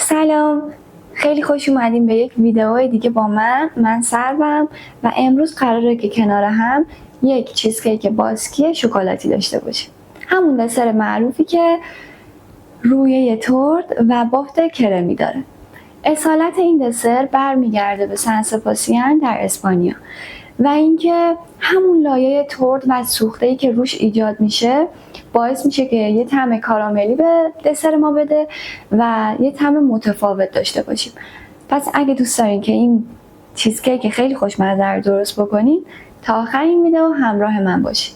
سلام، خیلی خوش اومدیم به یک ویدیو دیگه با من سروم و امروز قراره که کنار هم یک چیزکیک باسکی شکلاتی داشته باشیم. همون دسر معروفی که رویه تورت و بافت کرمی داره. اصالت این دسر برمیگرده به سن سباستین در اسپانیا و اینکه همون لایه تورت و سوخته‌ای که روش ایجاد میشه باعث میشه که یه طعم کاراملی به دسر ما بده و یه طعم متفاوت داشته باشیم. پس اگه دوست دارین که این چیزکیک خیلی خوشمزه رو درست بکنین تا آخر این ویدیو همراه من باشین.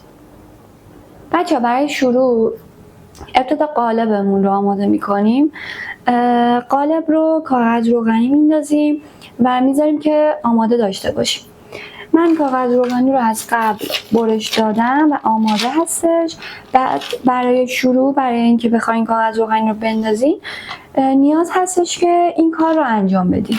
بچه‌ها برای شروع ابتدا قالبمون رو آماده میکنیم. قالب رو کاغذ روغنی میندازیم و میذاریم که آماده داشته باشیم. من کاغذ روغنی رو از قبل برش دادم و آماده هستش. بعد برای شروع، برای اینکه بخواین کاغذ روغنی رو بندازین، نیاز هستش که این کار رو انجام بدین.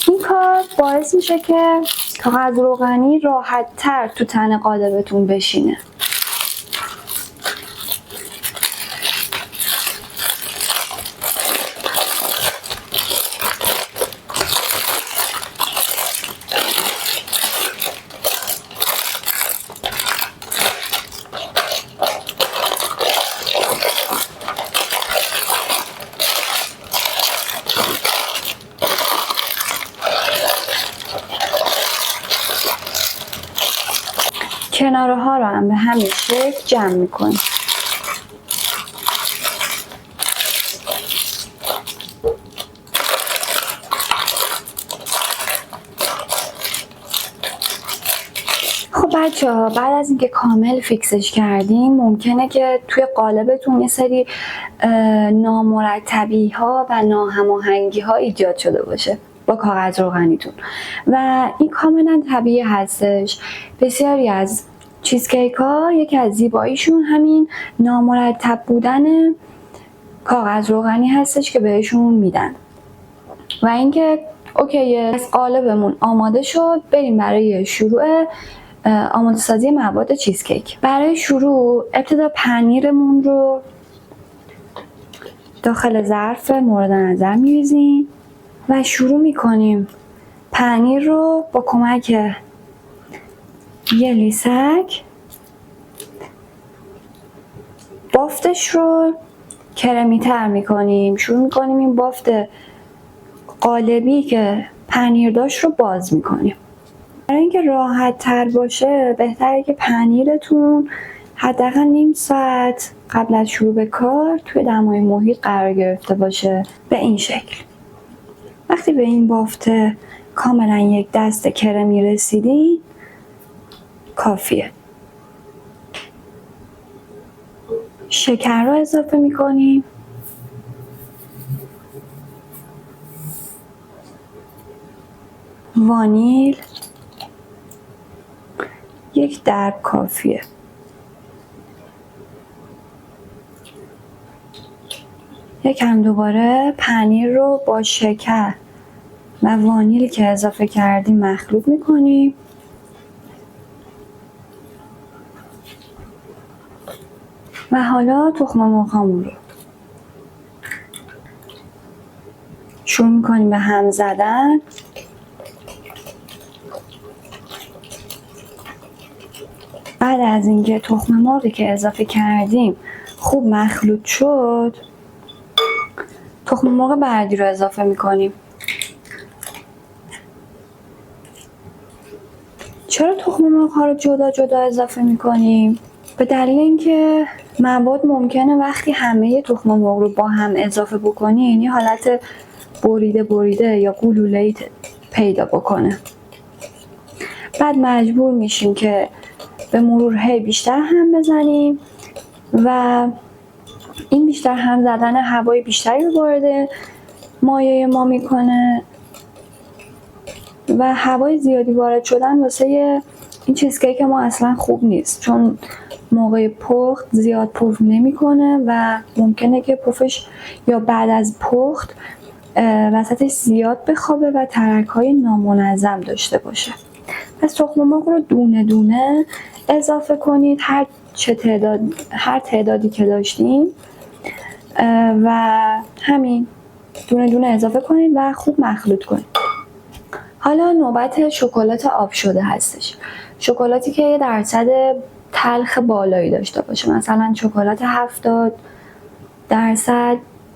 این کار باعث میشه که کاغذ روغنی راحت تر تو تن قالبتون بشینه. کناره ها رو هم به همین شکل جمع میکنیم. خب بچه ها، بعد از اینکه کامل فیکسش کردیم ممکنه که توی قالبتون یه سری نامرتبی ها و ناهماهنگی ها ایجاد شده باشه با کاغذ روغنیتون و این کاملا طبیعی هستش. بسیاری از چیزکیک ها یکی از زیباییشون همین نامرتب بودن کاغذ روغنی هستش که بهشون میدن. و اینکه اوکی، از قالبمون آماده شد، بریم برای شروع آماده سازی مواد چیزکیک. برای شروع ابتدا پنیرمون رو داخل ظرف مورد نظر میریزیم و شروع میکنیم پنیر رو با کمک یه لیسک بافتش رو کرمی تر میکنیم. شروع میکنیم این بافت قالبی که پنیر داشت رو باز میکنیم. برای اینکه راحت تر باشه بهتره که پنیرتون حداقل نیم ساعت قبل از شروع به کار توی دمای محیط قرار گرفته باشه. به این شکل وقتی به این بافت کاملا یک دست کرمی رسیدین کافیه. شکر رو اضافه میکنیم. وانیل یک درب کافیه. یکم دوباره پنیر رو با شکر و وانیل که اضافه کردیم مخلوط میکنیم. و حالا تخم مرغامون رو شروع میکنیم به هم زدن. بعد از اینکه تخم مرغی که اضافه کردیم خوب مخلوط شد، تخم مرغ بعدی رو اضافه میکنیم. چرا تخم مرغ ها رو جدا جدا اضافه میکنیم؟ به دلیل اینکه مواد ممکنه وقتی همه تخم مرغ رو با هم اضافه بکنین یه حالت بریده یا گلوله‌ای پیدا بکنه. بعد مجبور میشیم که به مرور هی بیشتر هم بزنیم و این بیشتر هم زدن هوای بیشتری رو وارد مایه ما میکنه و هوای زیادی وارد شدن واسه این چیزکیک ما اصلا خوب نیست، چون موقع پخت زیاد پف نمیکنه و ممکنه که پفش یا بعد از پخت وسطش زیاد بخوابه و ترک‌های نامنظم داشته باشه. پس تخم مرغ رو دونه دونه اضافه کنید، هر تعدادی که داشتین و همین دونه دونه اضافه کنید و خوب مخلوط کنید. حالا نوبت شکلات آب شده هستش. شکلاتی که یه درصد تلخ بالایی داشته باشه، مثلا شکلات 70%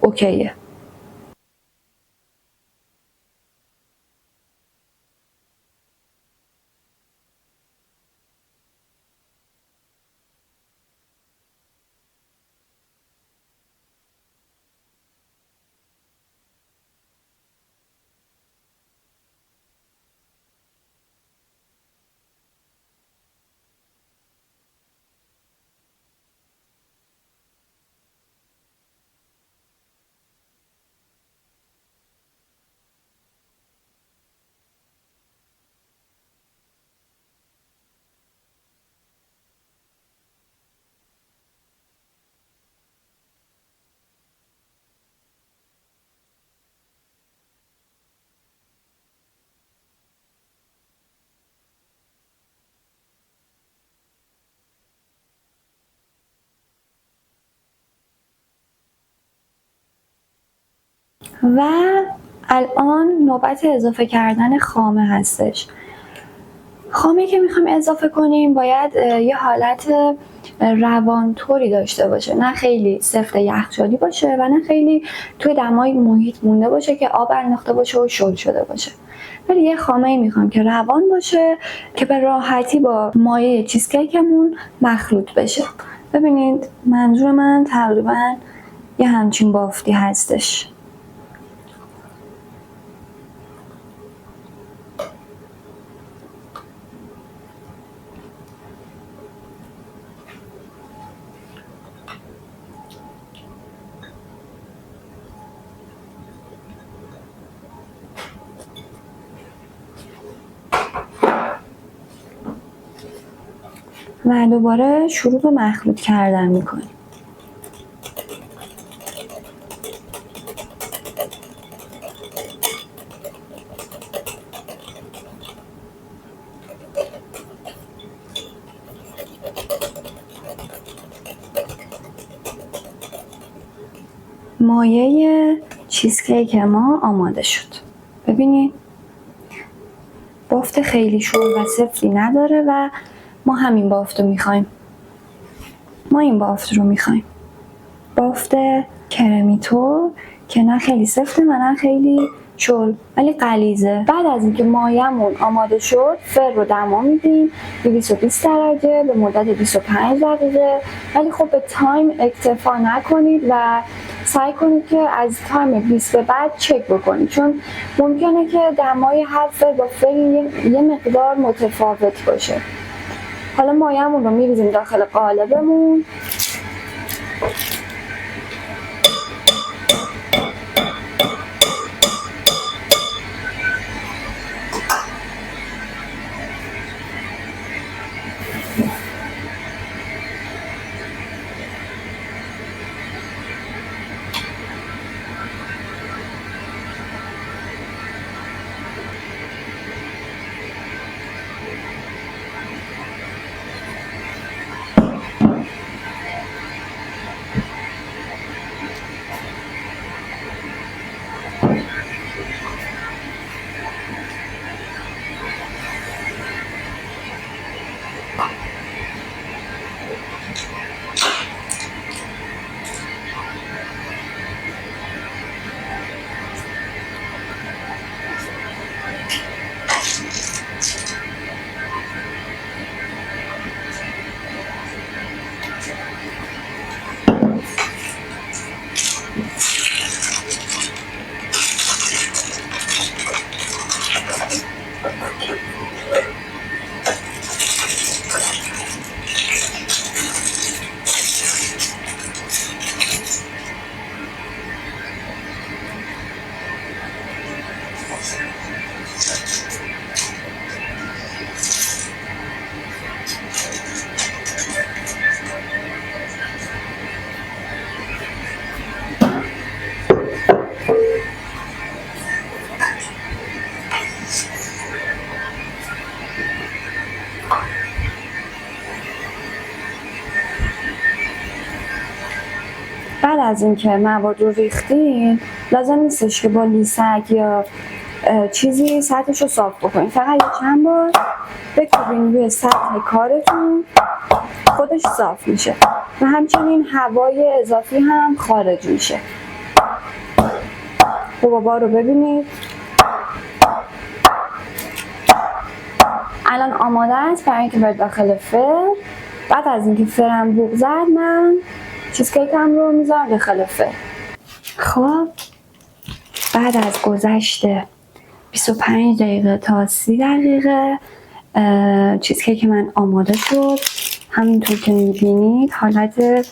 اوکیه. و الان نوبت اضافه کردن خامه هستش. خامه که میخوایم اضافه کنیم باید یه حالت روانطوری داشته باشه، نه خیلی سفت یخچالی باشه و نه خیلی توی دمای محیط مونده باشه که آب انداخته باشه و شل شده باشه. ولی یه خامه میخوام که روان باشه که به راحتی با مایه چیزکیکمون مخلوط بشه. ببینید منظور من تقریبا یه همچین بافتی هستش. و دوباره شروع به مخلوط کردن میکنیم. مایه چیزکیک ما آماده شد. ببینید بافت خیلی شل و سفتی نداره و ما همین بافت رو میخوایم. ما این بافت رو میخوایم. بافت کرمیتو که نه خیلی سفته و نه خیلی شل ولی غلیظه. بعد از اینکه مایمون آماده شد فر رو دما میدیم 220 درجه به مدت 25 دقیقه. ولی خب به تایم اکتفا نکنید و سعی کنید که از تایم 20 به بعد چک بکنید، چون ممکنه که دمای هر فر با فر یه مقدار متفاوت باشه. حالا مایمون رو میریزیم داخل قالبمون. بعد از اینکه مواد رو ریختین لازم نیستش که با لیسک یا چیزی سطحش رو صاف بکنید، فقط یه چند بار بکوبین روی سطح کارتون، خودش صاف میشه و همچنین هوای اضافی هم خارج میشه. حبابا رو ببینید الان آماده است برای اینکه بره داخل فر. بعد از اینکه فرم بوق زد من چیزکیکم رو میذارم داخل فر. خب بعد از گذشت 25 دقیقه تا 30 دقیقه چیزکیک من آماده شد. همینطور که میبینید حالت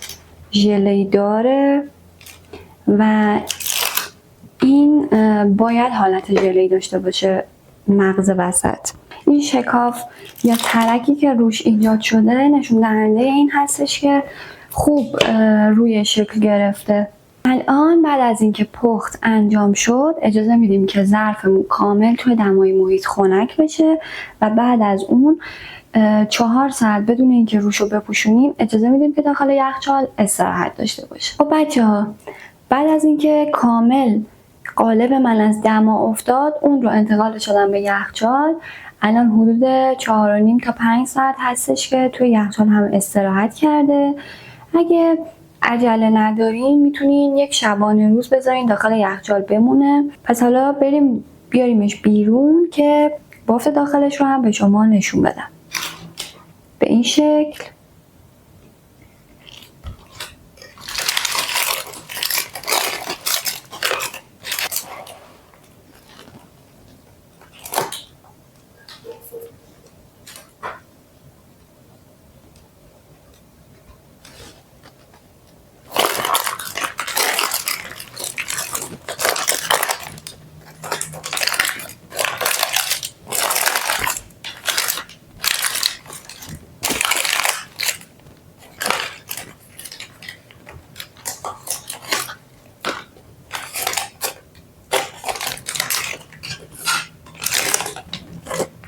ژله‌ای داره و این باید حالت ژله‌ای داشته باشه. مغز وسط این شکاف یا ترکی که روش ایجاد شده نشون دهنده این هستش که خوب روی شکل گرفته. الان بعد از اینکه پخت انجام شد اجازه میدیم که ظرفمون کامل توی دمای محیط خنک بشه و بعد از اون 4 ساعت بدون اینکه روشو بپوشونیم اجازه میدیم که داخل یخچال استراحت داشته باشه. خب بچه‌ها بعد از اینکه کامل قالب من از دما افتاد اون رو انتقال شدم به یخچال. الان حدود 4.5 تا 5 ساعت هستش که توی یخچال هم استراحت کرده. اگه عجله ندارین میتونین یک شبانه روز بذارین داخل یخچال بمونه. پس حالا بریم بیاریمش بیرون که بافت داخلش رو هم به شما نشون بدم. به این شکل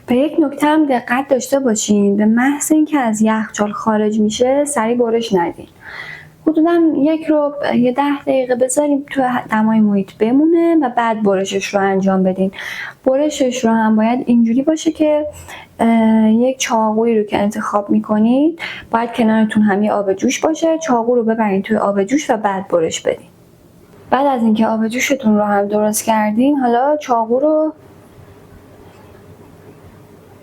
به یک نکته هم دقت داشته باشین، به محض اینکه از یخچال خارج میشه سریع برش ندین. حدودا 10 دقیقه بذاریم تو دمای محیط بمونه و بعد برشش رو انجام بدین. برشش رو هم باید اینجوری باشه که یک چاقویی رو که انتخاب میکنید باید کنارتون هم یه آب جوش باشه. چاقو رو ببرین توی آب جوش و بعد برش بدین. بعد از اینکه آب جوشتون رو هم درست کردین حالا چاقو رو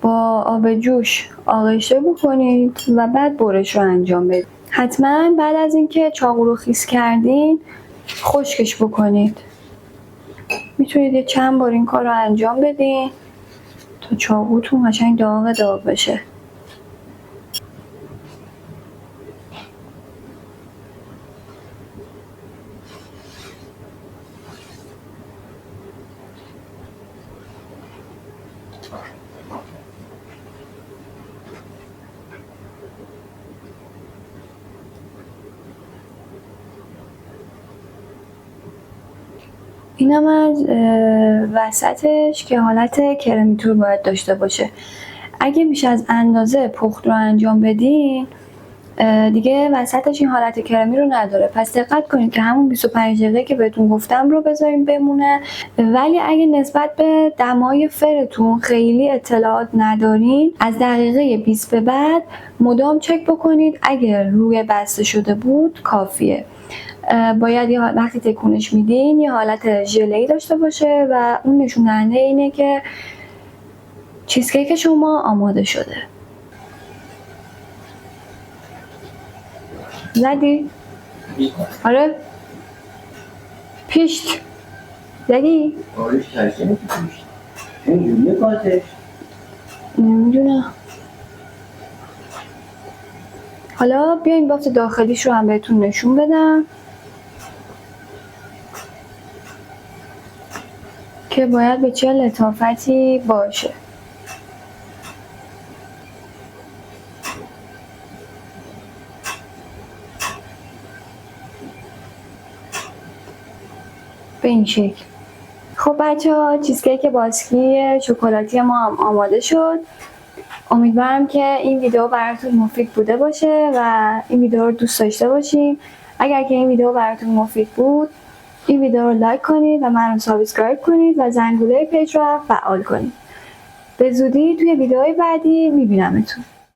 با آب جوش آغشته بکنید و بعد برش رو انجام بدید. حتما بعد از اینکه چاقو رو خیس کردین خشکش بکنید. میتونید یه چند بار این کار رو انجام بدین تا چاقوتون قشنگ داغ بشه. اینم از وسطش که حالت کرمیتور باید داشته باشه. اگه بیش از اندازه پخت رو انجام بدین دیگه وسطش این حالت کرمی رو نداره. پس دقت کنید که همون 25 دقیقه که بهتون گفتم رو بذارین بمونه. ولی اگه نسبت به دمای فرتون خیلی اطلاعات ندارین از دقیقه 20 به بعد مدام چک بکنید. اگر روی بسته شده بود کافیه. باید وقتی تکونش میدین یه حالت ژله‌ای داشته باشه و اون نشون دهنده اینه که چیزکیک شما آماده شده. زدی؟ آره پیشت زدی؟ آرش ترسیم که پیشت اینجوریه کاتش نمیدونم. حالا بیاین بافت داخلیش رو هم بهتون نشون بدم که باید به چه لطافتی باشه. به این شکل. خب بچه ها چیزکیک باسکی شکلاتی ما هم آماده شد. امیدوارم که این ویدیو براتون مفید بوده باشه و این ویدیو رو دوست داشته باشین. اگر که این ویدیو براتون مفید بود این ویدیو رو لایک کنید و من رو سابسکرایب کنید و زنگوله پیج رو فعال کنید. به زودی توی ویدیوهای بعدی میبینمتون.